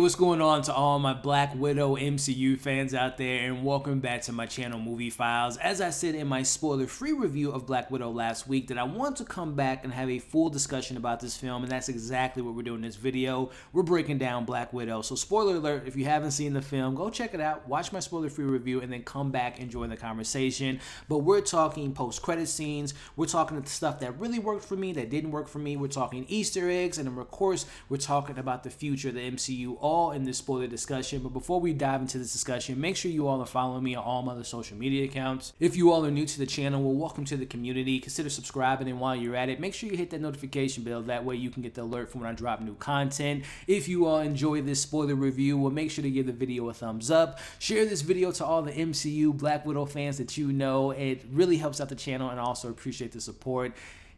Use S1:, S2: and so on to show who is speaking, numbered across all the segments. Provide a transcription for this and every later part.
S1: what's going on to all my Black Widow MCU fans out there, and welcome back to my channel, Movie Files. As I said in my spoiler-free review of Black Widow last week, that I want to come back and have a full discussion about this film, and that's exactly what we're doing in this video. We're breaking down Black Widow. So spoiler alert, if you haven't seen the film, go check it out, watch my spoiler-free review, and then come back and join the conversation. But we're talking post-credit scenes, we're talking the stuff that really worked for me, that didn't work for me, we're talking Easter eggs, and then of course, we're talking about the future of the MCU, all in this spoiler discussion. But before we dive into this discussion, make sure you all are following me on all my other social media accounts. If you all are new to the channel, well, welcome to the community. Consider subscribing, and while you're at it, make sure you hit that notification bell. That way you can get the alert from when I drop new content. If you all enjoy this spoiler review, well, make sure to give the video a thumbs up. Share this video to all the MCU Black Widow fans that you know. It really helps out the channel, and I also appreciate the support.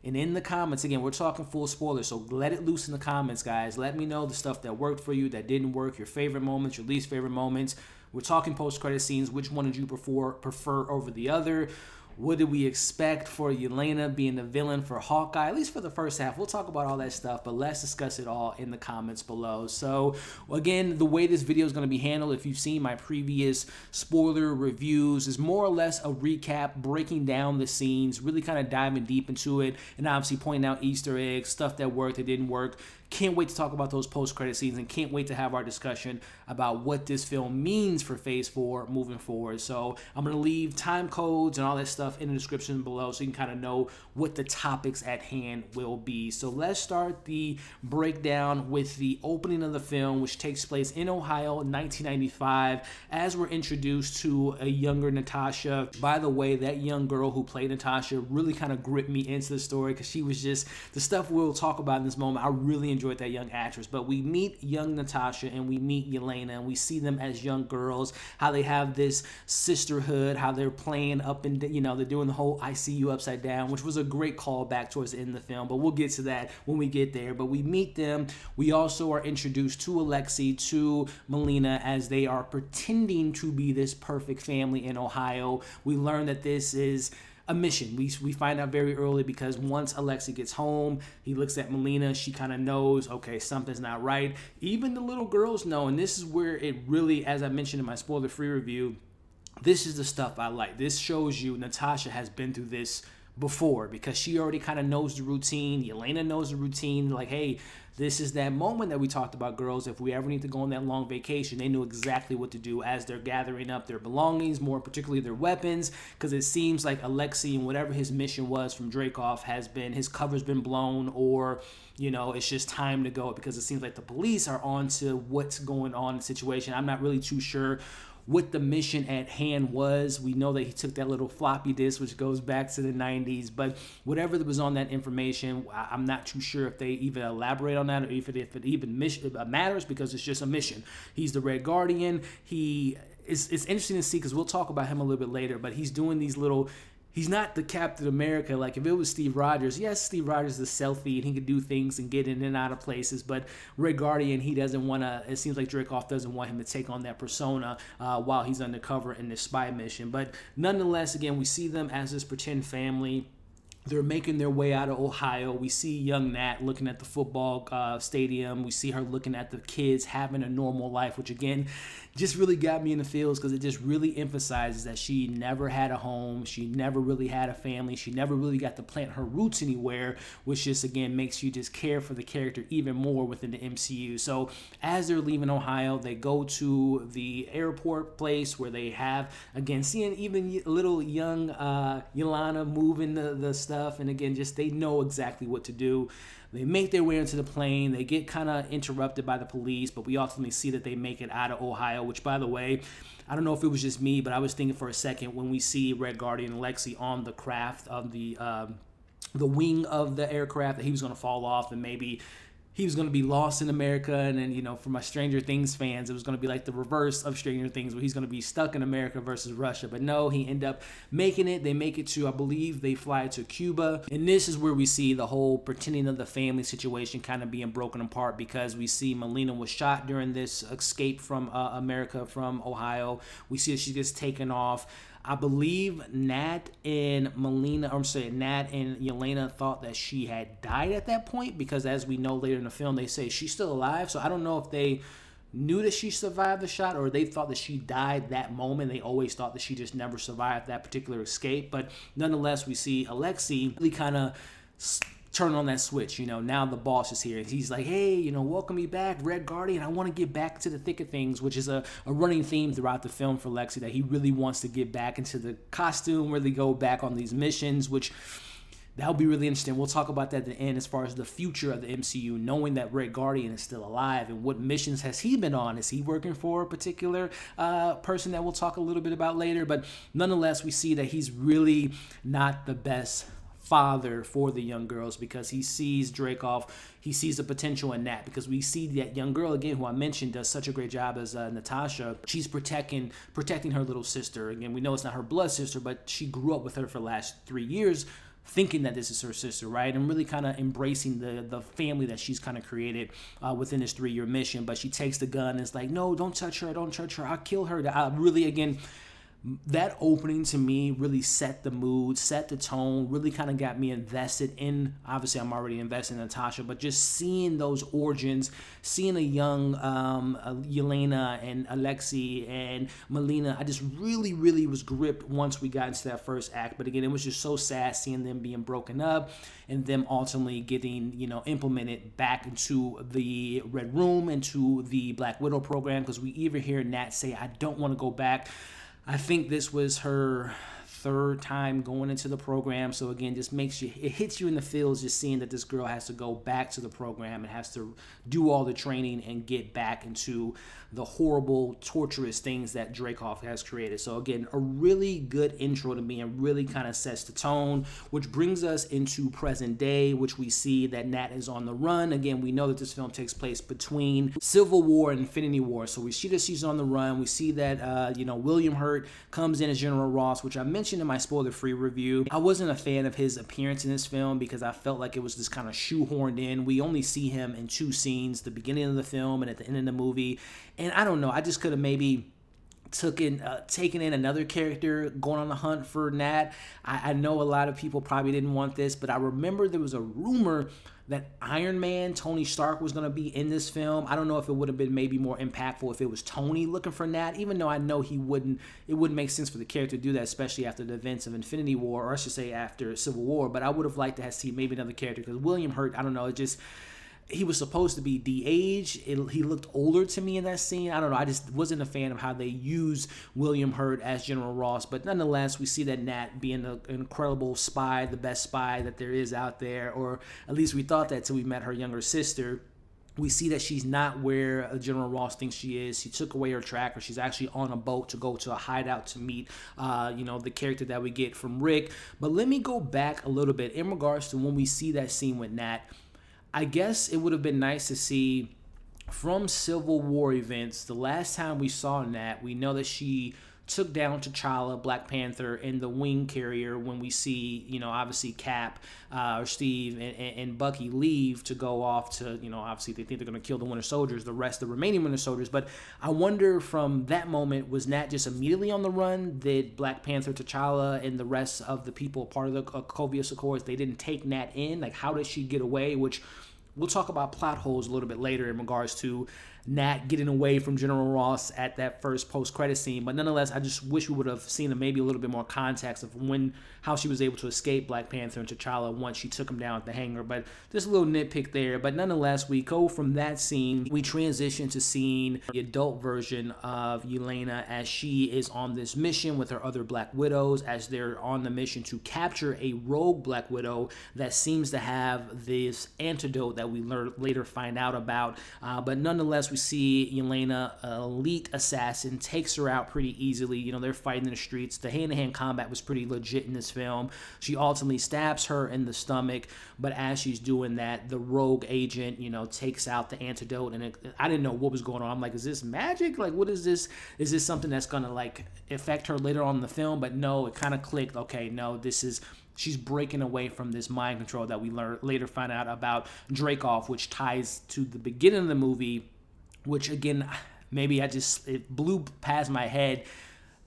S1: And in the comments, again, we're talking full spoilers, so let it loose in the comments, guys. Let me know the stuff that worked for you, that didn't work, your favorite moments, your least favorite moments. We're talking post-credit scenes. Which one did you prefer over the other? What did we expect for Yelena being the villain for Hawkeye, at least for the first half? We'll talk about all that stuff, but let's discuss it all in the comments below. So, again, the way this video is going to be handled, if you've seen my previous spoiler reviews, is more or less a recap, breaking down the scenes, really kind of diving deep into it, and obviously pointing out Easter eggs, stuff that worked, that didn't work. Can't wait to talk about those post-credit scenes, and can't wait to have our discussion about what this film means for Phase 4 moving forward. So I'm going to leave time codes and all that stuff in the description below so you can kind of know what the topics at hand will be. So let's start the breakdown with the opening of the film, which takes place in Ohio, 1995, as we're introduced to a younger Natasha. By the way, that young girl who played Natasha really kind of gripped me into the story, because she was just, the stuff we'll talk about in this moment, I really enjoyed that young actress. But we meet young Natasha and we meet Yelena, and we see them as young girls, how they have this sisterhood, how they're playing up and, you know, they're doing the whole I see you upside down, which was a great callback towards the end of the film, but we'll get to that when we get there. But we meet them. We also are introduced to Alexei, to Melina, as they are pretending to be this perfect family in Ohio. We learn that this is a mission. We find out very early, because once Alexei gets home, he looks at Melina, she kind of knows, okay, something's not right. Even the little girls know, and this is where it really, as I mentioned in my spoiler-free review, this is the stuff I like. This shows you Natasha has been through this before, because she already kind of knows the routine. Yelena knows the routine, like, hey, this is that moment that we talked about, girls. If we ever need to go on that long vacation, they knew exactly what to do as they're gathering up their belongings, more particularly their weapons, because it seems like Alexei, and whatever his mission was from Dreykov, has been, his cover's been blown, or, you know, it's just time to go, because it seems like the police are on to what's going on in the situation. I'm not really too sure what the mission at hand was. We know that he took that little floppy disk, which goes back to the 90s, but whatever that was on that information, I'm not too sure if they even elaborate on that, or if it even matters, because it's just a mission. He's the Red Guardian. It's interesting to see, because we'll talk about him a little bit later, but he's doing these little, he's not the Captain America. Like, if it was Steve Rogers, yes, Steve Rogers is stealthy and he can do things and get in and out of places, but Red Guardian, he doesn't want to, it seems like Dreykov doesn't want him to take on that persona while he's undercover in this spy mission. But nonetheless, again, we see them as this pretend family. They're making their way out of Ohio. We see young Nat looking at the football stadium. We see her looking at the kids having a normal life, which, again, just really got me in the feels, because it just really emphasizes that she never had a home. She never really had a family. She never really got to plant her roots anywhere, which just, again, makes you just care for the character even more within the MCU. So as they're leaving Ohio, they go to the airport place where they have, again, seeing even little young Yelena moving the stuff. And again, just they know exactly what to do. They make their way into the plane. They get kind of interrupted by the police, but we ultimately see that they make it out of Ohio, which, by the way, I don't know if it was just me, but I was thinking for a second when we see Red Guardian Alexei on the craft of the wing of the aircraft, that he was going to fall off, and maybe he was going to be lost in America. And then, you know, for my Stranger Things fans, it was going to be like the reverse of Stranger Things, where he's going to be stuck in America versus Russia. But no, he ended up making it. They make it to, I believe they fly to Cuba. And this is where we see the whole pretending of the family situation kind of being broken apart, because we see Melina was shot during this escape from America, from Ohio. We see that she gets taken off. I believe Nat and Melina, Nat and Yelena thought that she had died at that point, because as we know later in the film, they say she's still alive. So I don't know if they knew that she survived the shot, or they thought that she died that moment. They always thought that she just never survived that particular escape. But nonetheless, we see Alexei really kind of turn on that switch. Now the boss is here. He's like, hey, welcome me back, Red Guardian. I want to get back to the thick of things, which is a running theme throughout the film for Alexei, that he really wants to get back into the costume, really go back on these missions, which that'll be really interesting. We'll talk about that at the end as far as the future of the MCU, knowing that Red Guardian is still alive and what missions has he been on. Is he working for a particular person that we'll talk a little bit about later? But nonetheless, we see that he's really not the best father for the young girls, because he sees Dreykov, he sees the potential in Nat, because we see that young girl, again, who I mentioned does such a great job as Natasha. She's protecting her little sister. Again, we know it's not her blood sister, but she grew up with her for the last 3 years, thinking that this is her sister, right? And really kind of embracing the family that she's kind of created within this 3-year mission. But she takes the gun and is like, no, don't touch her, I'll kill her. Really, again, that opening to me really set the mood, set the tone, really kind of got me invested in, obviously I'm already invested in Natasha, but just seeing those origins, seeing a young Yelena and Alexei and Melina, I just really, really was gripped once we got into that first act. But again, it was just so sad seeing them being broken up and them ultimately getting, implemented back into the Red Room, into the Black Widow program, because we even hear Nat say, I don't want to go back. I think this was her 3rd time going into the program. So again, just it hits you in the feels just seeing that this girl has to go back to the program and has to do all the training and get back into the horrible, torturous things that Dreykov has created. So again, a really good intro to me and really kind of sets the tone, which brings us into present day, which we see that Nat is on the run. Again, we know that this film takes place between Civil War and Infinity War. So we see that she's on the run. We see that, William Hurt comes in as General Ross, which I mentioned in my spoiler-free review. I wasn't a fan of his appearance in this film because I felt like it was just kind of shoehorned in. We only see him in 2 scenes, the beginning of the film and at the end of the movie. And I don't know, I just could have maybe taken in another character going on the hunt for Nat. I know a lot of people probably didn't want this, but I remember there was a rumor that Iron Man, Tony Stark, was going to be in this film. I don't know if it would have been maybe more impactful if it was Tony looking for Nat, even though I know it wouldn't make sense for the character to do that, especially after the events of Infinity War, or I should say after Civil War. But I would have liked to have seen maybe another character, because William Hurt, I don't know, he was supposed to be de-aged. He looked older to me in that scene. I don't know. I just wasn't a fan of how they used William Hurt as General Ross. But nonetheless, we see that Nat being an incredible spy, the best spy that there is out there, or at least we thought that till we met her younger sister. We see that she's not where General Ross thinks she is. She took away her tracker. She's actually on a boat to go to a hideout to meet, the character that we get from Rick. But let me go back a little bit in regards to when we see that scene with Nat. I guess it would have been nice to see from Civil War events, the last time we saw Nat, we know that she took down T'Challa, Black Panther, and the wing carrier when we see, obviously Cap or Steve and Bucky leave to go off to, obviously they think they're going to kill the Winter Soldiers, the remaining Winter Soldiers. But I wonder from that moment, was Nat just immediately on the run? Did Black Panther, T'Challa, and the rest of the people part of the Covius Accords, they didn't take Nat in? Like, how did she get away? Which we'll talk about plot holes a little bit later in regards to Nat getting away from General Ross at that first post-credit scene. But nonetheless, I just wish we would have seen maybe a little bit more context of how she was able to escape Black Panther and T'Challa once she took him down at the hangar. But just a little nitpick there. But nonetheless, we go from that scene, we transition to seeing the adult version of Yelena as she is on this mission with her other Black Widows, as they're on the mission to capture a rogue Black Widow that seems to have this antidote that we later find out about. But nonetheless, we see Yelena, an elite assassin, takes her out pretty easily. They're fighting in the streets. The hand-to-hand combat was pretty legit in this film. She ultimately stabs her in the stomach, but as she's doing that, the rogue agent, takes out the antidote, and I didn't know what was going on. I'm like, is this magic? Like, what is this? Is this something that's gonna affect her later on in the film? But no, it kind of clicked. Okay, no, she's breaking away from this mind control that we later find out about Dreykov, which ties to the beginning of the movie, which again, maybe it blew past my head.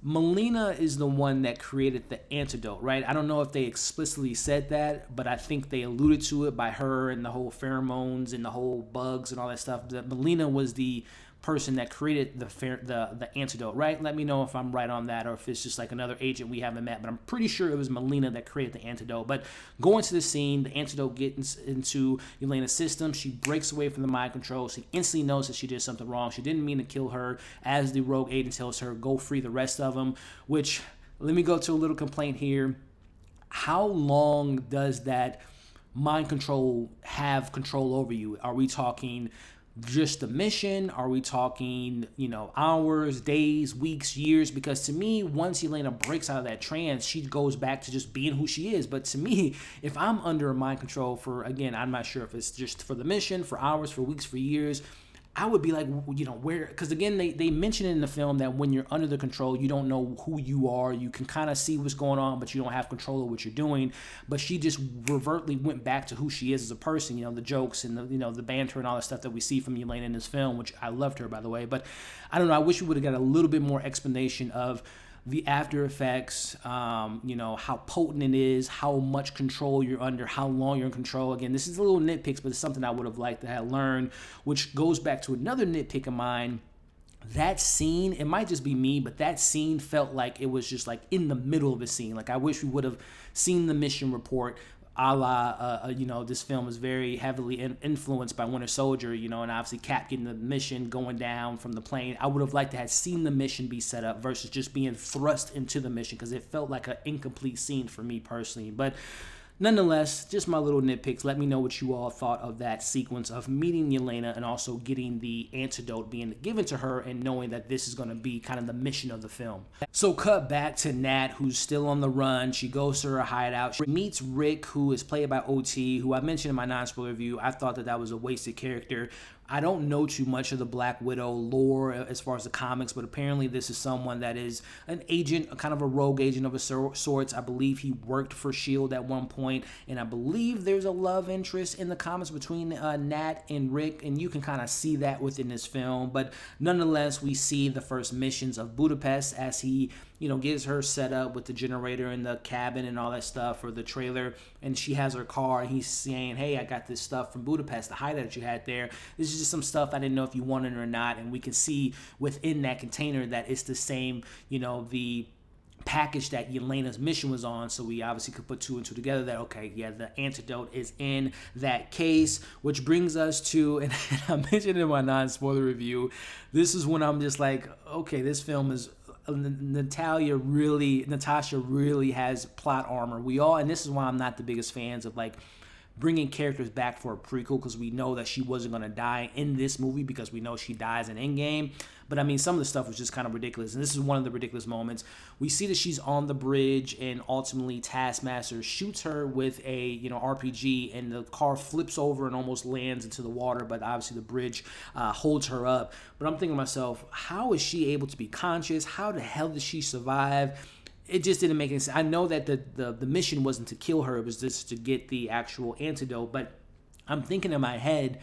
S1: Melina is the one that created the antidote, right? I don't know if they explicitly said that, but I think they alluded to it by her and the whole pheromones and the whole bugs and all that stuff. That Melina was the person that created the antidote, right? Let me know if I'm right on that, or if it's just like another agent we haven't met, but I'm pretty sure it was Melina that created the antidote. But going to the scene, the antidote gets into Yelena's system. She breaks away from the mind control. She instantly knows that she did something wrong. She didn't mean to kill her, as the rogue agent tells her, go free the rest of them, which, let me go to a little complaint here. How long does that mind control have control over you? Are we talking just the mission? Are we talking, hours, days, weeks, years? Because to me, once Yelena breaks out of that trance, she goes back to just being who she is. But to me, if I'm under mind control for, again, I'm not sure if it's just for the mission, for hours, for weeks, for years, I would be like, where, because again, they mention in the film that when you're under the control, you don't know who you are. You can kind of see what's going on, but you don't have control of what you're doing. But she just overtly went back to who she is as a person, the jokes and the banter and all that stuff that we see from Yelena in this film, which I loved her, by the way. But I don't know, I wish we would have got a little bit more explanation of the after effects, how potent it is, how much control you're under, how long you're in control. Again, this is a little nitpicks, but it's something I would have liked to have learned, which goes back to another nitpick of mine. That scene, it might just be me, but that scene felt like it was just like in the middle of a scene. Like I wish we would have seen the mission report, a la, this film is very heavily influenced by Winter Soldier, and obviously Cap getting the mission, going down from the plane. I would have liked to have seen the mission be set up versus just being thrust into the mission, because it felt like an incomplete scene for me personally. But nonetheless, just my little nitpicks. Let me know what you all thought of that sequence of meeting Yelena and also getting the antidote being given to her and knowing that this is going to be kind of the mission of the film. So cut back to Nat, who's still on the run. She goes to her hideout. She meets Rick, who is played by OT, who I mentioned in my non-spoiler review. I thought that was a wasted character. I don't know too much of the Black Widow lore as far as the comics, but apparently this is someone that is an agent, a kind of a rogue agent of a sorts. I believe he worked for S.H.I.E.L.D. at one point, and I believe there's a love interest in the comics between Nat and Rick, and you can kind of see that within this film. But nonetheless, we see the first missions of Budapest as he gets her set up with the generator in the cabin and all that stuff, or the trailer, and she has her car, and he's saying, hey, I got this stuff from Budapest, the hideout that you had there. This is just some stuff I didn't know if you wanted it or not, and we can see within that container that it's the same, the package that Yelena's mission was on. So we obviously could put two and two together that, okay, yeah, the antidote is in that case, which brings us to, and I mentioned in my non-spoiler review, this is when I'm just like, okay, this film is, Natasha really has plot armor. And this is why I'm not the biggest fans of like bringing characters back for a prequel, because we know that she wasn't going to die in this movie, because we know she dies in Endgame. But I mean, some of the stuff was just kind of ridiculous, and this is one of the ridiculous moments. We see that she's on the bridge, and ultimately Taskmaster shoots her with a RPG, and the car flips over and almost lands into the water, but obviously the bridge holds her up. But I'm thinking to myself, how is she able to be conscious? How the hell did she survive? It just didn't make any sense. I know that the mission wasn't to kill her, it was just to get the actual antidote, but I'm thinking in my head,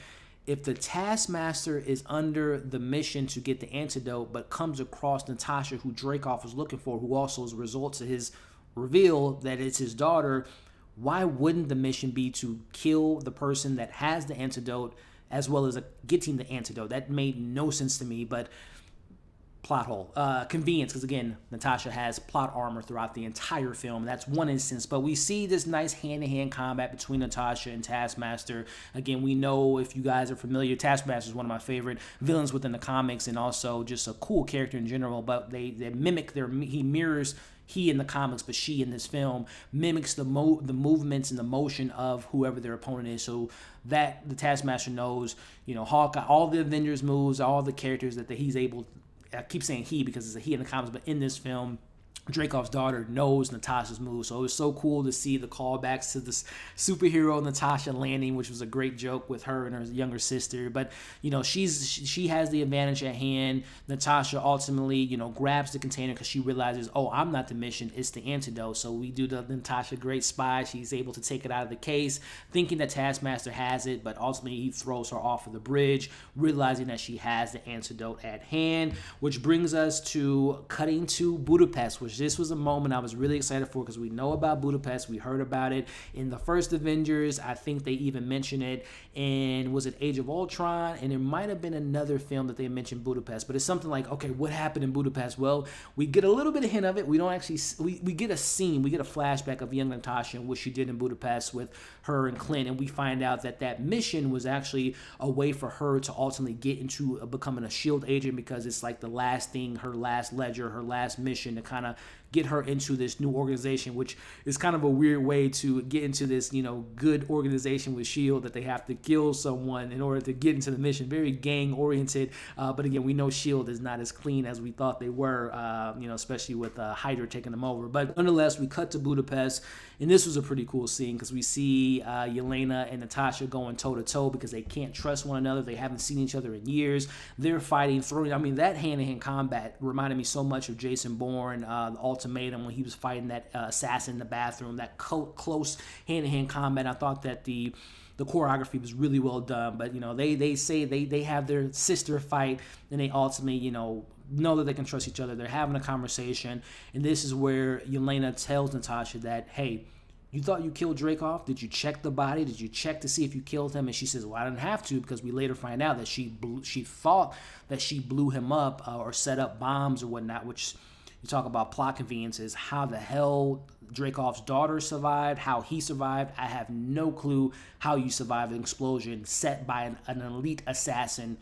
S1: if the Taskmaster is under the mission to get the antidote, but comes across Natasha, who Dreykov was looking for, who also results in his reveal that it's his daughter, why wouldn't the mission be to kill the person that has the antidote as well as getting the antidote? That made no sense to me, but plot hole. Convenience, because again, Natasha has plot armor throughout the entire film. That's one instance, but we see this nice hand-to-hand combat between Natasha and Taskmaster. Again, we know, if you guys are familiar, Taskmaster is one of my favorite villains within the comics, and also just a cool character in general, but they mimic he in the comics, but she in this film mimics the movements and the motion of whoever their opponent is, so that the Taskmaster knows, Hawkeye, all the Avengers moves, all the characters that he's able. I keep saying he because it's a he in the comics, but in this film, Dreykov's daughter knows Natasha's moves. So it was so cool to see the callbacks to this superhero Natasha landing, which was a great joke with her and her younger sister. But, she has the advantage at hand. Natasha ultimately, grabs the container because she realizes, oh, I'm not the mission, it's the antidote. So we do the Natasha great spy. She's able to take it out of the case, thinking that Taskmaster has it, but ultimately he throws her off of the bridge, realizing that she has the antidote at hand, which brings us to cutting to Budapest, which This was a moment I was really excited for because we know about Budapest. We heard about it in the first Avengers. I think they even mentioned it in, was it Age of Ultron? And there might have been another film that they mentioned Budapest, but it's something like, okay, what happened in Budapest? Well, we get a little bit of hint of it. We don't actually, we get a scene, we get a flashback of young Natasha and what she did in Budapest with her and Clint, and we find out that that mission was actually a way for her to ultimately get into becoming a SHIELD agent, because it's like the last thing, her last ledger, her last mission to kind of get her into this new organization, which is kind of a weird way to get into this, you know, good organization with SHIELD, that they have to kill someone in order to get into the mission. Very gang oriented, but again, we know SHIELD is not as clean as we thought they were, you know, especially with Hydra taking them over. But nonetheless, we cut to Budapest, and this was a pretty cool scene because we see Yelena and Natasha going toe to toe because they can't trust one another. They haven't seen each other in years. They're fighting, throwing. I mean, that hand-to-hand combat reminded me so much of Jason Bourne, the Ultimatum, when he was fighting that assassin in the bathroom. That close hand-to-hand combat. I thought that the choreography was really well done. But you know, they say they have their sister fight, and they ultimately, you know that they can trust each other. They're having a conversation, and this is where Yelena tells Natasha that, hey, you thought you killed Dreykov? Did you check the body? Did you check to see if you killed him? And she says, well, I didn't have to, because we later find out that she thought that she blew him up or set up bombs or whatnot, which, you talk about plot conveniences. How the hell Dreykov's daughter survived, how he survived, I have no clue how you survived an explosion set by an elite assassin,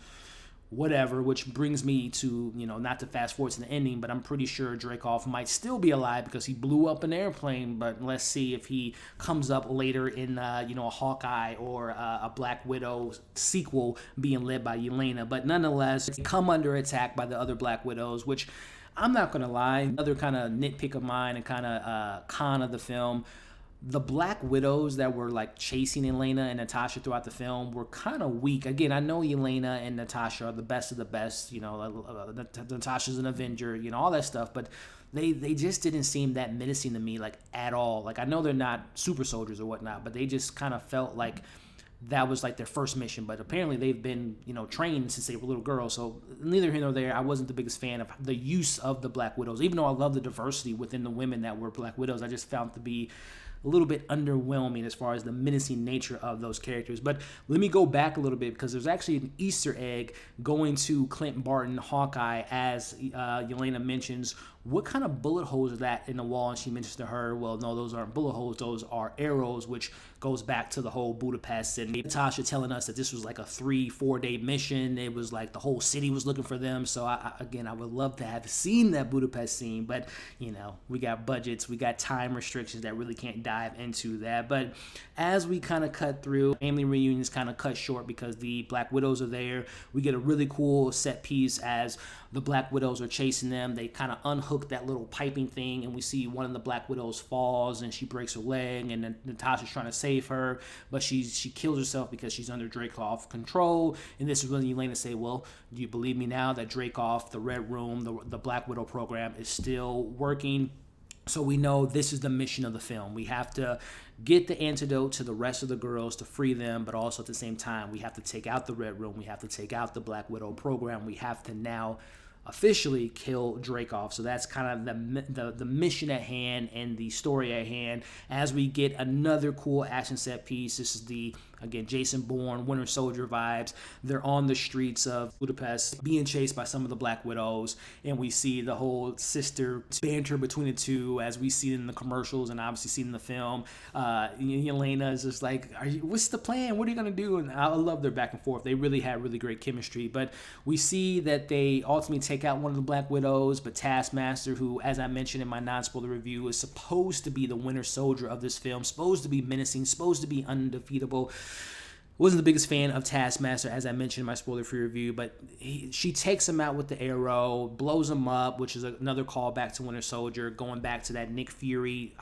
S1: whatever, which brings me to, you know, not to fast forward to the ending, but I'm pretty sure Dreykov might still be alive because he blew up an airplane. But let's see if he comes up later in, you know, a Hawkeye or a Black Widow sequel being led by Yelena. But nonetheless, they come under attack by the other Black Widows, which, I'm not going to lie, another kind of nitpick of mine and kind of con of the film. The Black Widows that were like chasing Yelena and Natasha throughout the film were kind of weak. Again, I know Yelena and Natasha are the best of the best. You know, Natasha's an Avenger, you know, all that stuff. But they just didn't seem that menacing to me, like, at all. Like, I know they're not super soldiers or whatnot, but they just kind of felt like that was like their first mission. But apparently they've been, you know, trained since they were little girls. So neither here nor there, I wasn't the biggest fan of the use of the Black Widows. Even though I love the diversity within the women that were Black Widows, I just found it to be a little bit underwhelming as far as the menacing nature of those characters. But let me go back a little bit, because there's actually an Easter egg going to Clint Barton, Hawkeye, as Yelena mentions, what kind of bullet holes are that in the wall? And she mentions to her, well, no, those aren't bullet holes, those are arrows, which goes back to the whole Budapest. And Natasha telling us that this was like a 3-4 day mission. It was like the whole city was looking for them. So again, I would love to have seen that Budapest scene, but you know, we got budgets, we got time restrictions that really can't dive into that. But as we kind of cut through, family reunions kind of cut short because the Black Widows are there. We get a really cool set piece as the Black Widows are chasing them. They kind of unhook that little piping thing, and we see one of the Black Widows falls and she breaks her leg, and then Natasha's trying to save her, but she kills herself because she's under Dreykov control. And this is when Yelena say, well, do you believe me now that Dreykov, the Red Room, the Black Widow program is still working? So we know this is the mission of the film. We have to get the antidote to the rest of the girls to free them, but also at the same time, we have to take out the Red Room. We have to take out the Black Widow program. We have to now officially kill Dreykov. So that's kind of the mission at hand and the story at hand. As we get another cool action set piece, this is the, again, Jason Bourne, Winter Soldier vibes. They're on the streets of Budapest being chased by some of the Black Widows, and we see the whole sister banter between the two as we see it in the commercials and obviously see it in the film. Yelena is just like, what's the plan? What are you going to do? And I love their back and forth. They really had really great chemistry. But we see that they ultimately take out one of the Black Widows, but Taskmaster, who, as I mentioned in my non-spoiler review, is supposed to be the Winter Soldier of this film, supposed to be menacing, supposed to be undefeatable. Wasn't the biggest fan of Taskmaster, as I mentioned in my spoiler-free review, but she takes him out with the arrow, blows him up, which is another callback to Winter Soldier, going back to that Nick Fury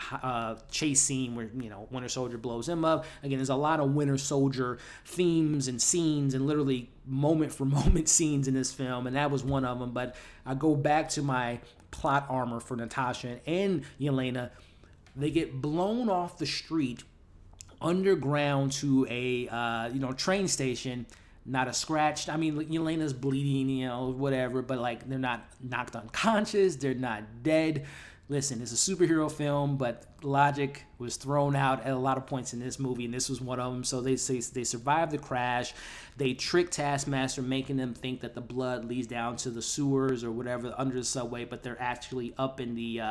S1: chase scene where, you know, Winter Soldier blows him up. Again, there's a lot of Winter Soldier themes and scenes and literally moment-for-moment scenes in this film, and that was one of them. But I go back to my plot armor for Natasha and Yelena. They get blown off the street underground to a train station. Not a scratch. I mean, Yelena's bleeding, you know, whatever, but like they're not knocked unconscious, they're not dead. Listen, it's a superhero film, but logic was thrown out at a lot of points in this movie, and this was one of them. So they say they survived the crash. They trick Taskmaster, making them think that the blood leads down to the sewers or whatever under the subway, but they're actually up in the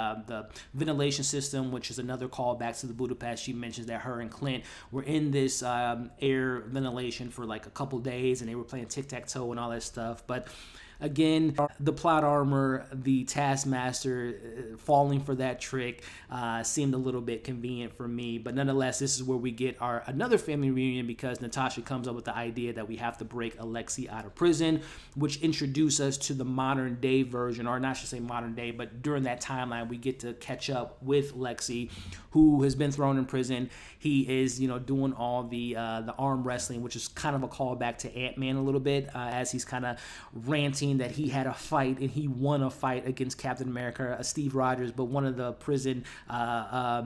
S1: ventilation system, which is another callback to the Budapest. She mentions that her and Clint were in this air ventilation for like a couple days, and they were playing tic-tac-toe and all that stuff. But again, the plot armor, the Taskmaster falling for that trick seemed a little bit convenient for me. But nonetheless, this is where we get our another family reunion, because Natasha comes up with the idea that we have to break Alexei out of prison, which introduces us to the modern day version, or not should say modern day, but during that timeline, we get to catch up with Alexei, who has been thrown in prison. He is, doing all the arm wrestling, which is kind of a callback to Ant-Man a little bit, as he's kind of ranting that he had a fight and he won a fight against Captain America, Steve Rogers, but one of the prison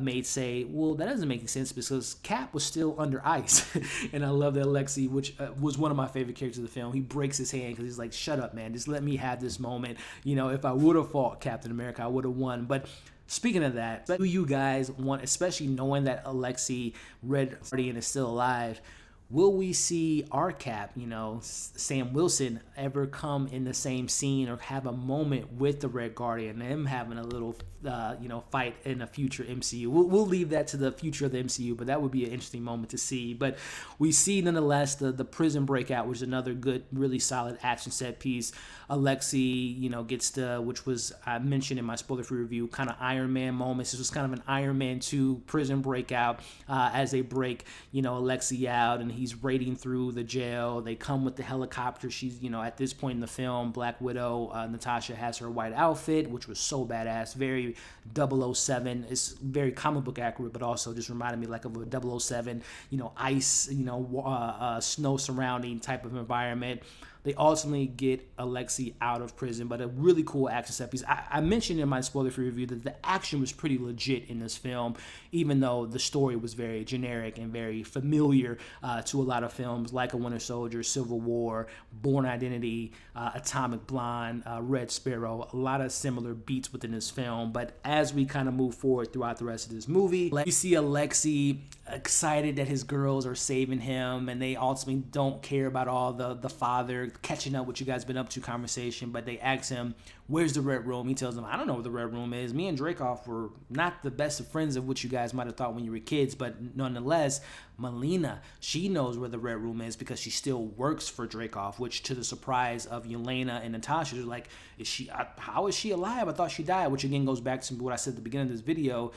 S1: mates say, well, that doesn't make any sense because Cap was still under ice. And I love that Alexei, which was one of my favorite characters of the film, he breaks his hand because he's like, shut up, man, just let me have this moment. If I would have fought Captain America, I would have won. But speaking of that, do you guys want, especially knowing that Alexei Red Guardian is still alive, will we see our Cap, Sam Wilson, ever come in the same scene or have a moment with the Red Guardian and them having a little, fight in a future MCU? We'll leave that to the future of the MCU, but that would be an interesting moment to see. But we see, nonetheless, the prison breakout, which is another good, really solid action set piece. Alexei, gets the, which was, I mentioned in my spoiler-free review, kind of Iron Man moments. This was kind of an Iron Man 2 prison breakout as they break, Alexei out, and he's raiding through the jail. They come with the helicopter. She's, at this point in the film, Black Widow, Natasha has her white outfit, which was so badass, very 007. It's very comic book accurate, but also just reminded me like of a 007, ice, snow surrounding type of environment. They ultimately get Alexei out of prison, but a really cool action set piece. I mentioned in my spoiler-free review that the action was pretty legit in this film, even though the story was very generic and very familiar to a lot of films like A Winter Soldier, Civil War, Bourne Identity, Atomic Blonde, Red Sparrow, a lot of similar beats within this film. But as we kind of move forward throughout the rest of this movie, we see Alexei excited that his girls are saving him, and they ultimately don't care about all the father catching up what you guys been up to conversation, but they ask him, where's the Red Room? He tells them, I don't know where the Red Room is. Me and Dracoff were not the best of friends of what you guys might have thought when you were kids, but nonetheless, Melina, she knows where the Red Room is because she still works for Dracoff, which to the surprise of Yelena and Natasha, they're like, how is she alive? I thought she died, which again goes back to what I said at the beginning of this video.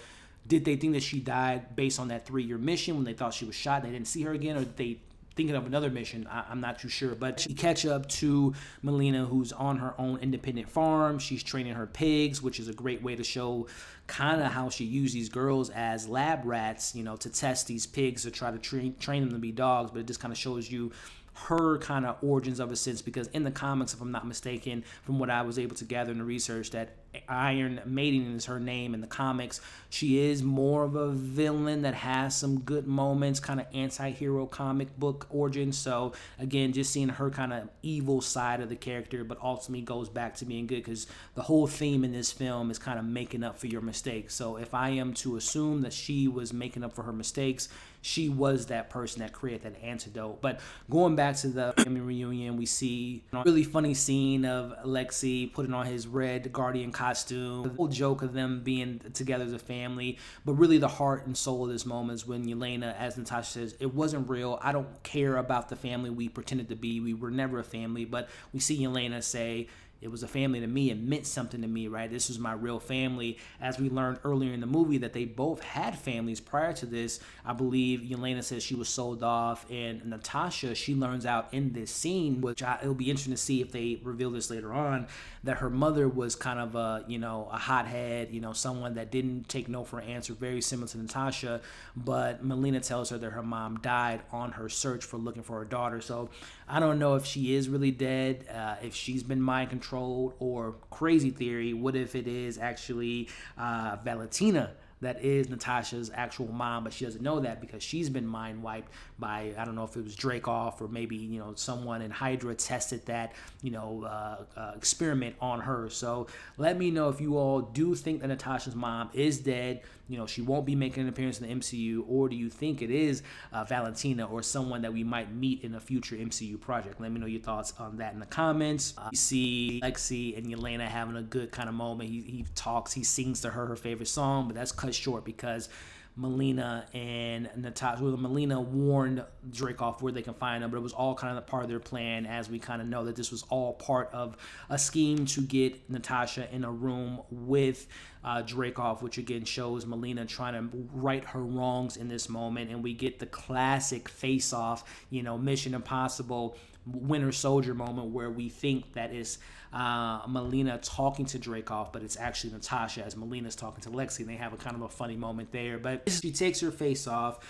S1: Did they think that she died based on that 3-year mission when they thought she was shot and they didn't see her again, or did they thinking of another mission? I'm not too sure, but she catch up to Melina, who's on her own independent farm. She's training her pigs, which is a great way to show kind of how she used these girls as lab rats, to test these pigs to try to train them to be dogs. But it just kind of shows you her kind of origins of a sense, because in the comics, if I'm not mistaken, from what I was able to gather in the research, that Iron Maiden is her name in the comics. She is more of a villain that has some good moments, kind of anti-hero comic book origin. So again, just seeing her kind of evil side of the character, but ultimately goes back to being good, because the whole theme in this film is kind of making up for your mistakes. So if I am to assume that she was making up for her mistakes, she was that person that created that antidote. But going back to the family reunion, we see a really funny scene of Alexei putting on his Red Guardian costume. The whole joke of them being together as a family, but really the heart and soul of this moment is when Yelena, as Natasha says, it wasn't real. I don't care about the family we pretended to be. We were never a family. But we see Yelena say, it was a family to me. It meant something to me, right? This was my real family. As we learned earlier in the movie that they both had families prior to this. I believe Yelena says she was sold off, and Natasha, she learns out in this scene, which it'll be interesting to see if they reveal this later on, that her mother was kind of a hothead, someone that didn't take no for an answer, very similar to Natasha. But Melina tells her that her mom died on her search for looking for her daughter. So I don't know if she is really dead, if she's been mind controlled, or crazy theory, what if it is actually Valentina that is Natasha's actual mom, but she doesn't know that because she's been mind wiped by, I don't know if it was Dracoff or maybe, someone in Hydra tested that, experiment on her. So let me know if you all do think that Natasha's mom is dead, she won't be making an appearance in the MCU, or do you think it is Valentina or someone that we might meet in a future MCU project? Let me know your thoughts on that in the comments. You see Lexi and Yelena having a good kind of moment. He talks, he sings to her favorite song, but that's cut short because Melina and Natasha, Melina warned Dracoff where they can find him, but it was all kind of part of their plan, as we kind of know that this was all part of a scheme to get Natasha in a room with Dracoff, which again shows Melina trying to right her wrongs in this moment, and we get the classic face-off, Mission Impossible Winter Soldier moment where we think that is Melina talking to Dracoff, but it's actually Natasha as Melina's talking to Lexi, and they have a kind of a funny moment there. But she takes her face off,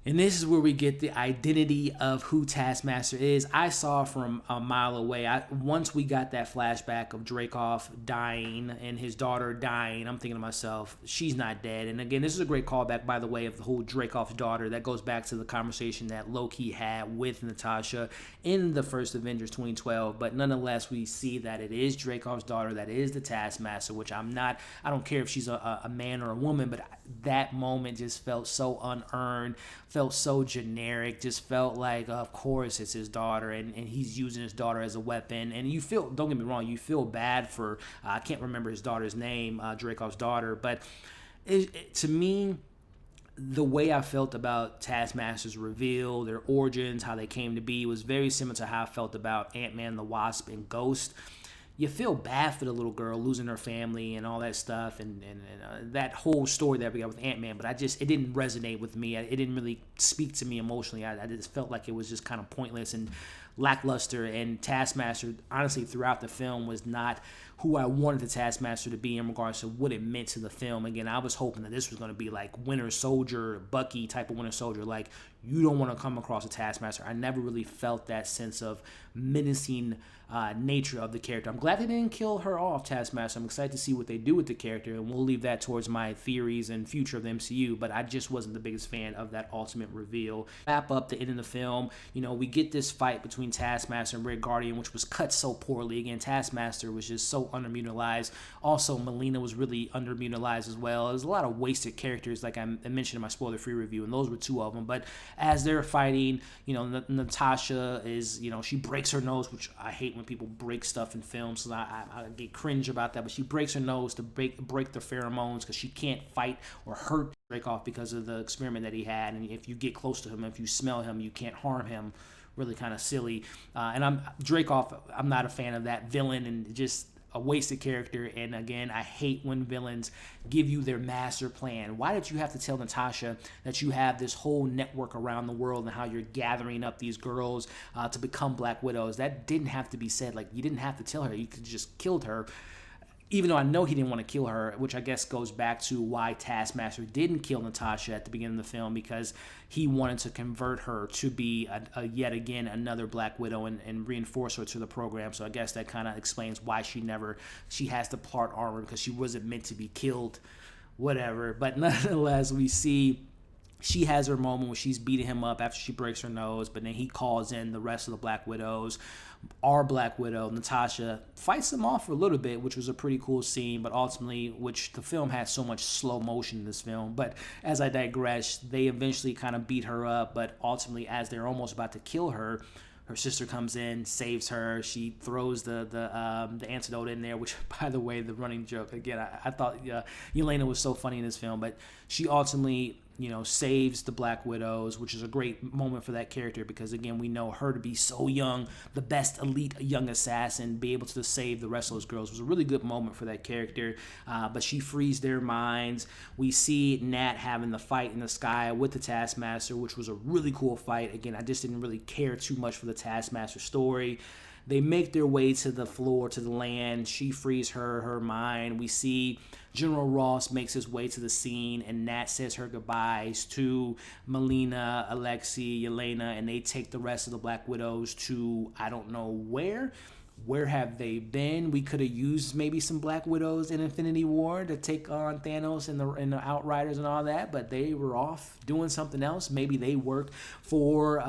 S1: and this is where we get the identity of who Taskmaster is. I saw from a mile away. Once we got that flashback of Dracoff dying and his daughter dying, I'm thinking to myself, she's not dead. And again, this is a great callback, by the way, of the whole Dracoff's daughter. That goes back to the conversation that Loki had with Natasha in the first Avengers 2012. But nonetheless, we see that it is Dracoff's daughter that is the Taskmaster, which I don't care if she's a man or a woman, but that moment just felt so unearned, felt so generic, just felt like, of course, it's his daughter, and he's using his daughter as a weapon. And you feel, don't get me wrong, you feel bad for, I can't remember his daughter's name, Dracoff's daughter, but to me, the way I felt about Taskmaster's reveal, their origins, how they came to be, was very similar to how I felt about Ant-Man, the Wasp, and Ghost. You feel bad for the little girl losing her family and all that stuff, and that whole story that we got with Ant-Man, but it didn't resonate with me. It didn't really speak to me emotionally. I just felt like it was just kind of pointless and lackluster, and Taskmaster, honestly, throughout the film was not who I wanted the Taskmaster to be in regards to what it meant to the film. Again, I was hoping that this was going to be like Winter Soldier, Bucky type of Winter Soldier, like you don't want to come across a Taskmaster. I never really felt that sense of menacing nature of the character. I'm glad they didn't kill her off, Taskmaster. I'm excited to see what they do with the character, and we'll leave that towards my theories and future of the MCU, but I just wasn't the biggest fan of that ultimate reveal. Wrap up the end of the film, we get this fight between Taskmaster and Red Guardian, which was cut so poorly. Again, Taskmaster was just so underutilized. Also, Melina was really underutilized as well. There's a lot of wasted characters, like I mentioned in my spoiler-free review, and those were two of them. But as they're fighting, Natasha is, she breaks her nose, which I hate when people break stuff in films, so I get cringe about that. But she breaks her nose to break the pheromones because she can't fight or hurt Dracoff because of the experiment that he had. And if you get close to him, if you smell him, you can't harm him. Really kind of silly. And Dracoff, I'm not a fan of that villain, and just a wasted character. And again, I hate when villains give you their master plan. Why did you have to tell Natasha that you have this whole network around the world and how you're gathering up these girls to become Black Widows? That didn't have to be said. Like, you didn't have to tell her. You could just killed her. Even though I know he didn't want to kill her, which I guess goes back to why Taskmaster didn't kill Natasha at the beginning of the film, because he wanted to convert her to be yet again another Black Widow and reinforce her to the program. So I guess that kind of explains why she has the plot armor, because she wasn't meant to be killed, whatever. But nonetheless, we see she has her moment where she's beating him up after she breaks her nose, but then he calls in the rest of the Black Widows. Our Black Widow, Natasha, fights them off for a little bit, which was a pretty cool scene, but ultimately, which the film had so much slow motion in this film, but as I digress, they eventually kind of beat her up, but ultimately, as they're almost about to kill her, her sister comes in, saves her. She throws the antidote in there, which, by the way, the running joke, again, I thought Yelena was so funny in this film, but she ultimately, saves the Black Widows, which is a great moment for that character, because again, we know her to be so young, the best elite young assassin, be able to save the rest of those girls was a really good moment for that character. But she frees their minds. We see Nat having the fight in the sky with the Taskmaster, which was a really cool fight. Again, I just didn't really care too much for the Taskmaster story. They make their way to the floor, to the land. She frees her mind. We see General Ross makes his way to the scene, and Nat says her goodbyes to Melina, Alexei, Yelena, and they take the rest of the Black Widows to, I don't know where. where have they been? We could have used maybe some Black Widows in Infinity War to take on Thanos and the Outriders and all that, but they were off doing something else. Maybe they work for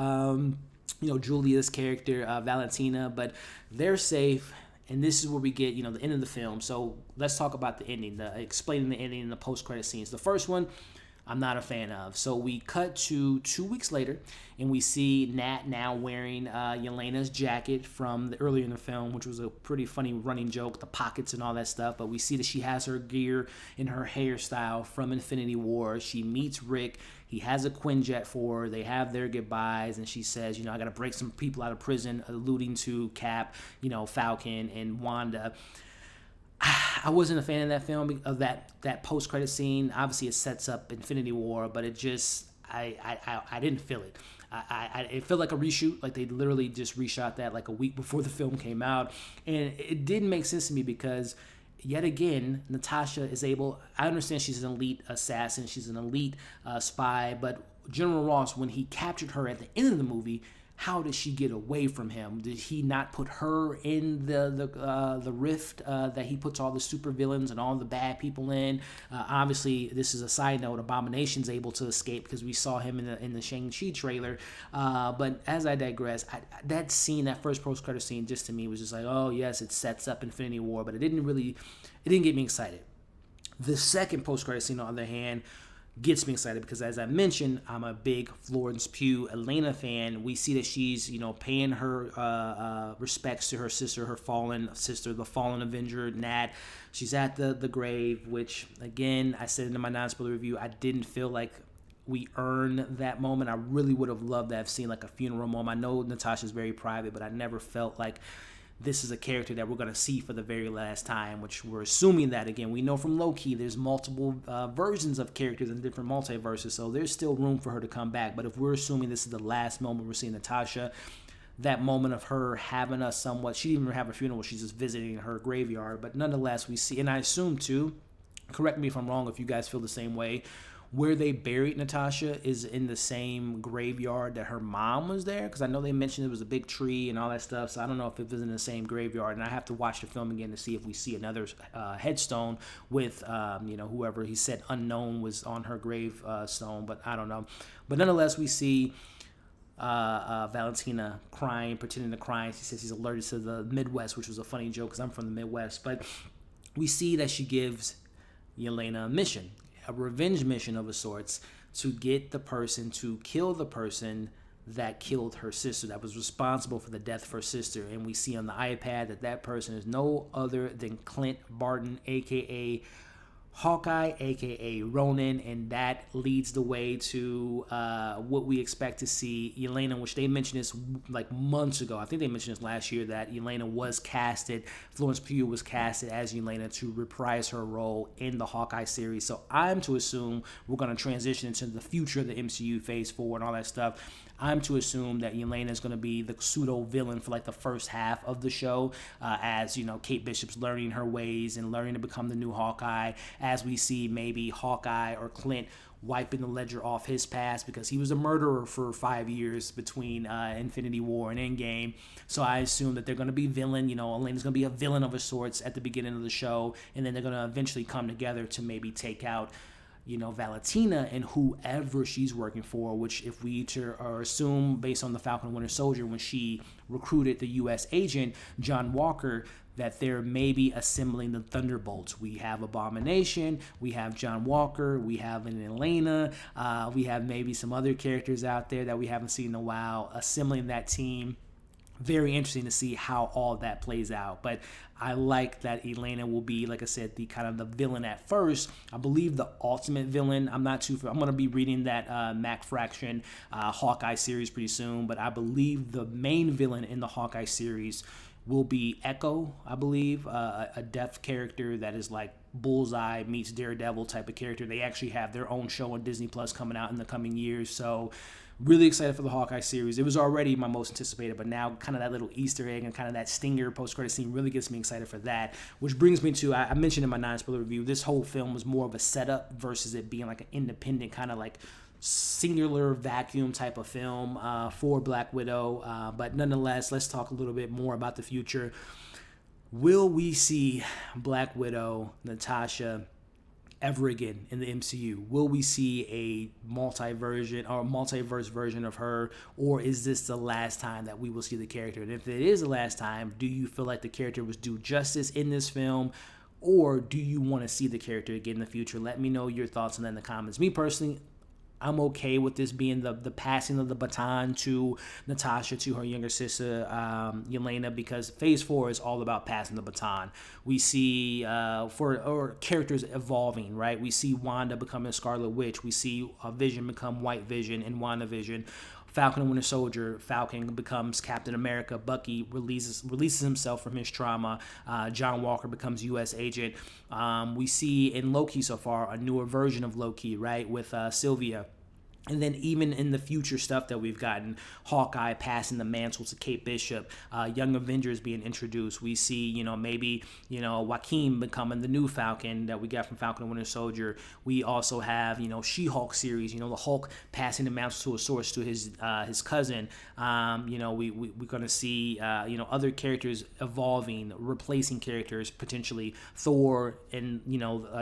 S1: Julia's character, Valentina, but they're safe. And this is where we get, the end of the film. So let's talk about the ending, explaining the ending and the post-credit scenes. The first one, I'm not a fan of. So we cut to 2 weeks later, and we see Nat now wearing Yelena's jacket from earlier in the film, which was a pretty funny running joke, the pockets and all that stuff. But we see that she has her gear and her hairstyle from Infinity War. She meets Rick. He has a Quinjet for her. They have their goodbyes, and she says, I got to break some people out of prison, alluding to Cap, Falcon, and Wanda. I wasn't a fan of that film, of that post-credit scene. Obviously, it sets up Infinity War, but it just, I didn't feel it. It felt like a reshoot, like they literally just reshot that like a week before the film came out. And it didn't make sense to me because, yet again, Natasha is able, I understand she's an elite assassin, she's an elite spy, but General Ross, when he captured her at the end of the movie, how did she get away from him? Did he not put her in the rift that he puts all the supervillains and all the bad people in? Obviously, this is a side note. Abomination's able to escape because we saw him in the Shang-Chi trailer. But as I digress, that scene, that first post-credit scene, just to me was just like, oh yes, it sets up Infinity War, but it didn't get me excited. The second post-credit scene, on the other hand, gets me excited because, as I mentioned, I'm a big Florence Pugh Yelena fan. We see that she's, paying her respects to her sister, her fallen sister, the fallen Avenger, Nat. She's at the grave, which, again, I said in my non-spoiler review, I didn't feel like we earned that moment. I really would have loved to have seen like a funeral moment. I know Natasha's very private, but I never felt like this is a character that we're going to see for the very last time, which we're assuming that, again, we know from Loki there's multiple versions of characters in different multiverses, so there's still room for her to come back. But if we're assuming this is the last moment we're seeing Natasha, that moment of her having a somewhat, she didn't even have a funeral, she's just visiting her graveyard, but nonetheless we see, and I assume too, correct me if I'm wrong if you guys feel the same way, where they buried Natasha is in the same graveyard that her mom was there, because I know they mentioned it was a big tree and all that stuff, so I don't know if it was in the same graveyard, and I have to watch the film again to see if we see another headstone with, whoever he said unknown was on her gravestone, but I don't know. But nonetheless, we see Valentina crying, pretending to cry. She says she's allergic to the Midwest, which was a funny joke because I'm from the Midwest, but we see that she gives Yelena a mission, a revenge mission of a sorts, to get the person to kill the person that killed her sister, that was responsible for the death of her sister. And we see on the iPad that person is no other than Clint Barton, aka Hawkeye, aka Ronin, and that leads the way to what we expect to see Yelena, which they mentioned this like months ago. I think they mentioned this last year, that Yelena was casted, Florence Pugh was casted as Yelena to reprise her role in the Hawkeye series. So I'm to assume we're going to transition into the future of the MCU Phase 4 and all that stuff. I'm to assume that Yelena is going to be the pseudo villain for like the first half of the show, as Kate Bishop's learning her ways and learning to become the new Hawkeye, as we see maybe Hawkeye or Clint wiping the ledger off his past because he was a murderer for 5 years between Infinity War and Endgame. So I assume that they're going to be villain, Elena's going to be a villain of a sorts at the beginning of the show, and then they're going to eventually come together to maybe take out Valentina and whoever she's working for, which if we assume based on the Falcon and Winter Soldier, when she recruited the U.S. agent, John Walker, that they're maybe assembling the Thunderbolts. We have Abomination, we have John Walker, we have an Yelena, we have maybe some other characters out there that we haven't seen in a while, assembling that team. Very interesting to see how all that plays out. But I like that Yelena will be, like I said, the kind of the villain at first. I believe the ultimate villain. I'm going to be reading that Mac Fraction Hawkeye series pretty soon. But I believe the main villain in the Hawkeye series will be Echo, I believe, a deaf character that is like Bullseye meets Daredevil type of character. They actually have their own show on Disney Plus coming out in the coming years. So really excited for the Hawkeye series. It was already my most anticipated, but now kind of that little Easter egg and kind of that stinger post-credit scene really gets me excited for that, which brings me to, I mentioned in my non-spoiler review, this whole film was more of a setup versus it being like an independent kind of like singular vacuum type of film for Black Widow. But nonetheless, let's talk a little bit more about the future. Will we see Black Widow, Natasha, ever again in the MCU? Will we see a multiverse version of her, or is this the last time that we will see the character? And if it is the last time, do you feel like the character was due justice in this film, or do you want to see the character again in the future? Let me know your thoughts on that in the comments. Me personally, I'm okay with this being the passing of the baton to Natasha, to her younger sister, Yelena, because Phase 4 is all about passing the baton. We see characters evolving, right? We see Wanda becoming Scarlet Witch. We see Vision become White Vision in WandaVision. Falcon and Winter Soldier, Falcon becomes Captain America. Bucky releases himself from his trauma. John Walker becomes U.S. agent. We see in Loki so far a newer version of Loki, right, with Sylvia. And then even in the future stuff that we've gotten, Hawkeye passing the mantle to Kate Bishop, Young Avengers being introduced. We see, maybe, Joaquin becoming the new Falcon that we got from Falcon and Winter Soldier. We also have, She-Hulk series, the Hulk passing the mantle to a source to his cousin. We're going to see, other characters evolving, replacing characters, potentially Thor and,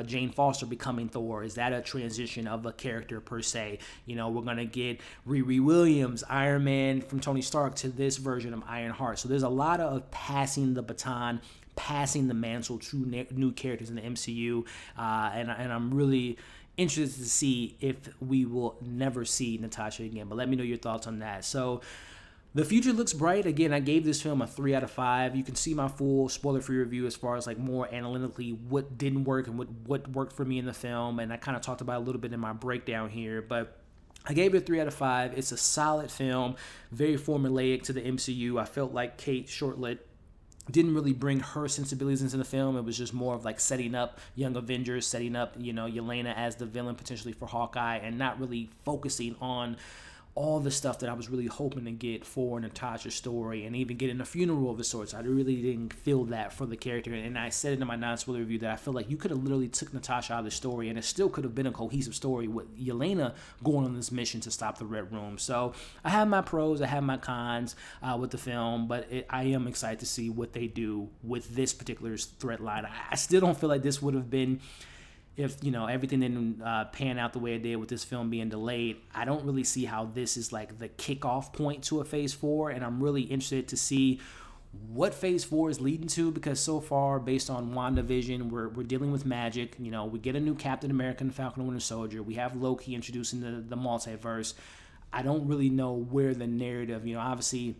S1: Jane Foster becoming Thor. Is that a transition of a character per se? We're going to get Riri Williams, Iron Man from Tony Stark, to this version of Ironheart. So there's a lot of passing the baton, passing the mantle to new characters in the MCU. And I'm really interested to see if we will never see Natasha again. But let me know your thoughts on that. So the future looks bright. Again, I gave this film a 3 out of 5. You can see my full spoiler-free review as far as like more analytically what didn't work and what worked for me in the film. And I kind of talked about it a little bit in my breakdown here. But I gave it a 3 out of 5. It's a solid film, very formulaic to the MCU. I felt like Kate Shortlet didn't really bring her sensibilities into the film. It was just more of like setting up Young Avengers, setting up, Yelena as the villain potentially for Hawkeye, and not really focusing on all the stuff that I was really hoping to get for Natasha's story, and even getting a funeral of a sorts. I really didn't feel that for the character, and I said it in my non-spoiler review that I feel like you could have literally took Natasha out of the story, and it still could have been a cohesive story with Yelena going on this mission to stop the Red Room. So I have my pros, I have my cons with the film, but I am excited to see what they do with this particular thread line. I still don't feel like this would have been, if everything didn't pan out the way it did with this film being delayed. I don't really see how this is like the kickoff point to a Phase 4, and I'm really interested to see what Phase 4 is leading to, because so far, based on WandaVision, we're dealing with magic. We get a new Captain America and Falcon and Winter Soldier. We have Loki introducing the multiverse. I don't really know where the narrative, obviously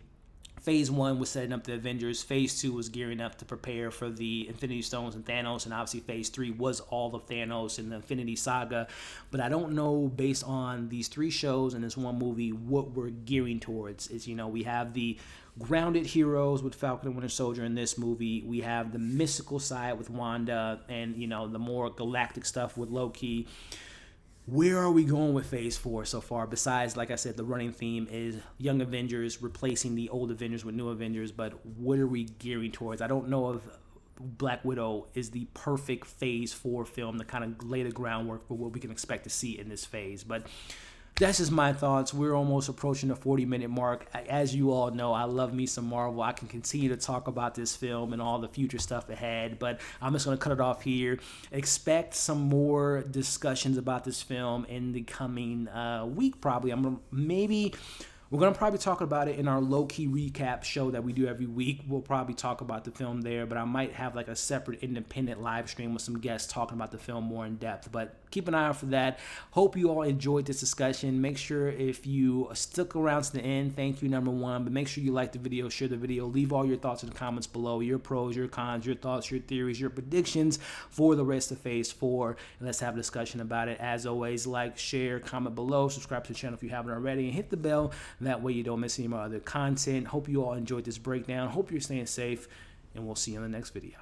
S1: Phase 1 was setting up the Avengers. Phase 2 was gearing up to prepare for the Infinity Stones and Thanos. And obviously Phase 3 was all of Thanos and the Infinity Saga. But I don't know, based on these 3 shows and this one movie, what we're gearing towards. Is, we have the grounded heroes with Falcon and Winter Soldier in this movie. We have the mystical side with Wanda and, the more galactic stuff with Loki. Where are we going with Phase 4 so far? Besides, like I said, the running theme is Young Avengers replacing the old Avengers with new Avengers, but what are we gearing towards? I don't know if Black Widow is the perfect Phase 4 film to kind of lay the groundwork for what we can expect to see in this phase. But that's just my thoughts. We're almost approaching the 40-minute mark. As you all know, I love me some Marvel. I can continue to talk about this film and all the future stuff ahead, but I'm just going to cut it off here. Expect some more discussions about this film in the coming week, probably. We're going to probably talk about it in our low-key recap show that we do every week. We'll probably talk about the film there, but I might have like a separate independent live stream with some guests talking about the film more in depth. But keep an eye out for that. Hope you all enjoyed this discussion. Make sure if you stuck around to the end, thank you, number one. But make sure you like the video, share the video, leave all your thoughts in the comments below, your pros, your cons, your thoughts, your theories, your predictions for the rest of Phase 4. And let's have a discussion about it. As always, like, share, comment below, subscribe to the channel if you haven't already, and hit the bell. That way you don't miss any of my other content. Hope you all enjoyed this breakdown. Hope you're staying safe, and we'll see you in the next video.